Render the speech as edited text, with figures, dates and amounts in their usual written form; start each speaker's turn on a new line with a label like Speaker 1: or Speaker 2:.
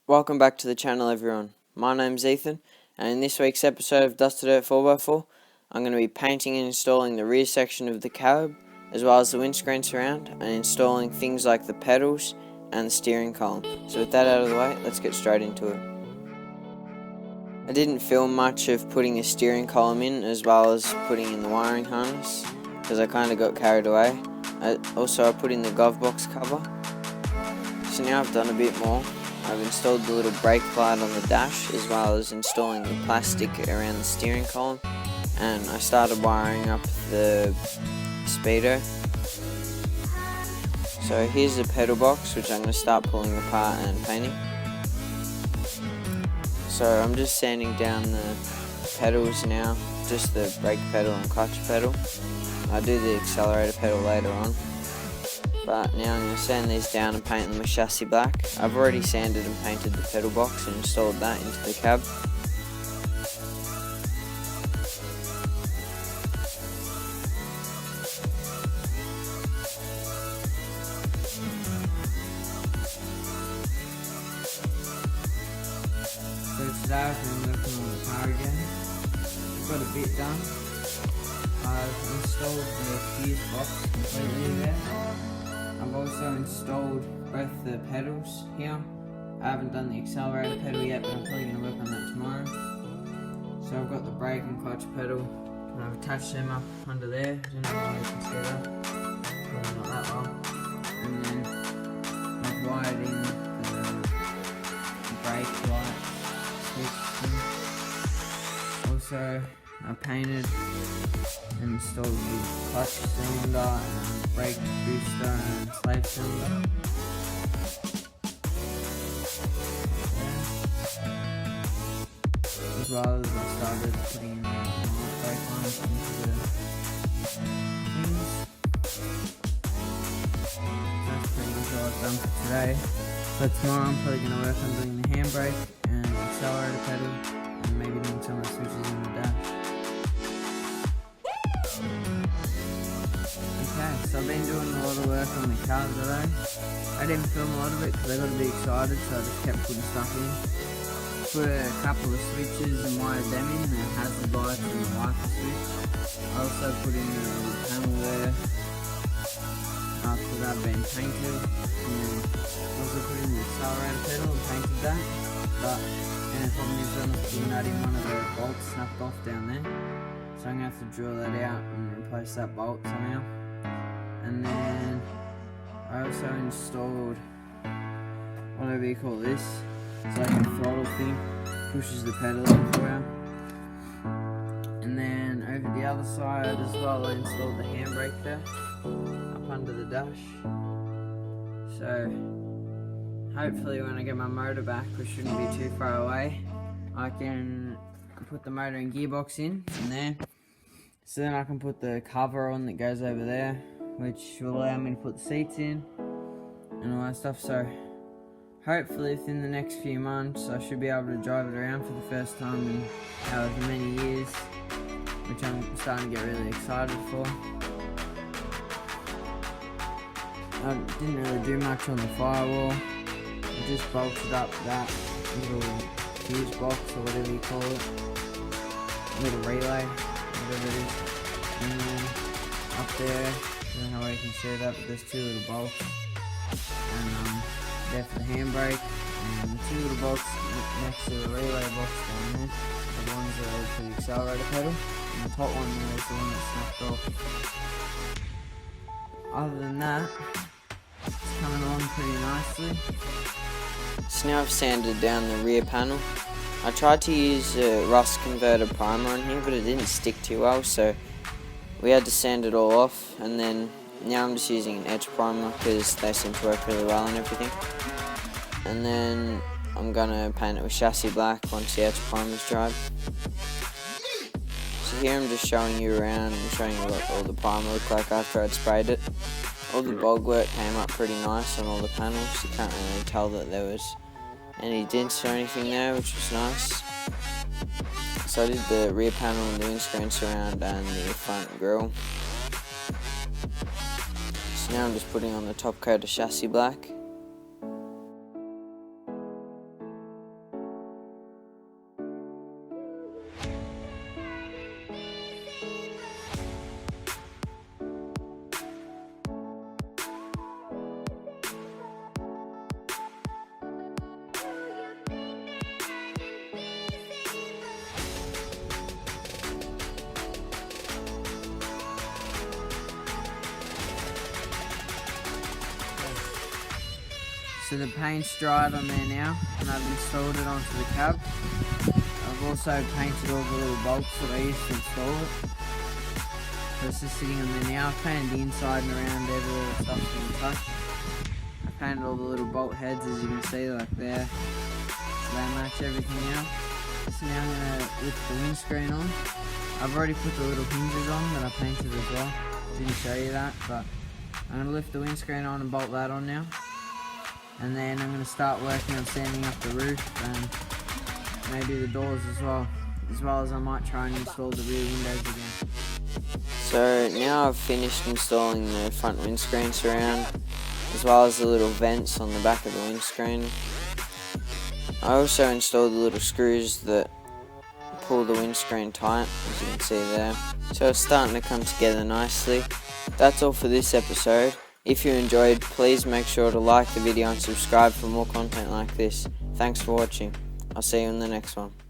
Speaker 1: Welcome back to the channel, everyone. My name's Ethan, and in this week's episode of Dust to Dirt 4x4, I'm going to be painting and installing the rear section of the cab, as well as the windscreen surround, and installing things like the pedals and the steering column. So with that out of the way, let's get straight into it. I didn't film much of putting the steering column in, as well as putting in the wiring harness, because I kind of got carried away. I put in the glove box cover. So now I've done a bit more. I've installed the little brake light on the dash, as well as installing the plastic around the steering column, and I started wiring up the speedo. So here's the pedal box, which I'm going to start pulling apart and painting. So I'm just sanding down the pedals now, just the brake pedal and clutch pedal. I'll do the accelerator pedal later on. But now I'm going to sand these down and paint them with chassis black. I've already sanded and painted the pedal box and installed that into the cab. So today I've been working on the car again. I've got a bit done. I've installed the fuse box completely there. I've also installed both the pedals here. I haven't done the accelerator pedal yet, but I'm probably going to work on that tomorrow. So I've got the brake and clutch pedal, and I've attached them up under there. I don't know how you can see that. Probably not that well. And then I've wired in the brake light switch thing. Also, I painted and installed the clutch cylinder and brake booster and slave cylinder. As well as I started putting brake lines into the things. That's pretty much all I've done for today. So tomorrow I'm probably going to work on doing the handbrake and the accelerator pedal, and maybe doing some of the switches in the dash. Okay, so I've been doing a lot of work on the car today. I didn't film a lot of it because I got to be excited, so I just kept putting stuff in. Put a couple of switches and wired them in, the hazard lights and the wiper switch. I also put in the panel there after that had been painted, and then also put in the accelerator pedal and painted that. But the problem is I'm putting that in one of the bolts snapped off down there. So I'm going to have to drill that out and replace that bolt somehow. And then I also installed whatever you call this. It's like a throttle thing, pushes the pedal in for you. And then over the other side as well, I installed the handbrake there, up under the dash. So hopefully when I get my motor back, which shouldn't be too far away, I can put the motor and gearbox in there. So then I can put the cover on that goes over there, which will allow me to put the seats in and all that stuff. So hopefully within the next few months I should be able to drive it around for the first time in however many years, which I'm starting to get really excited for. I didn't really do much on the firewall. I just bolted up that little fuse box or whatever you call it, little relay, whatever it is. And then up there, I don't know how you can see that, but there's two little bolts. And there for the handbrake, and the two little bolts next to the relay box down there. The ones that are for the accelerator pedal, and the top one there is the one that's snapped off. Other than that, it's coming along pretty nicely. So now I've sanded down the rear panel. I tried to use a rust converter primer on here, but it didn't stick too well, so we had to sand it all off. And then now I'm just using an edge primer because they seem to work really well and everything. And then I'm gonna paint it with chassis black once the edge primer's dried. So here I'm just showing you around and showing you what all the primer looked like after I'd sprayed it. All the bog work came up pretty nice on all the panels. You can't really tell that there was any dents or anything there, which was nice. So I did the rear panel and the windscreen surround and the front grille. So now I'm just putting on the top coat of chassis black. So the paint's dried on there now, and I've installed it onto the cab. I've also painted all the little bolts that I used to install it. So it's just sitting on there now. I've painted the inside and around every little stuff you can touch. I've painted all the little bolt heads, as you can see, like there. So they match everything now. So now I'm going to lift the windscreen on. I've already put the little hinges on that I painted as well. Didn't show you that, but I'm going to lift the windscreen on and bolt that on now. And then I'm going to start working on sanding up the roof and maybe the doors as well as I might try and install the rear windows again.
Speaker 2: So now I've finished installing the front windscreen surround as well as the little vents on the back of the windscreen. I also installed the little screws that pull the windscreen tight, as you can see there. So it's starting to come together nicely. That's all for this episode. If you enjoyed, please make sure to like the video and subscribe for more content like this. Thanks for watching. I'll see you in the next one.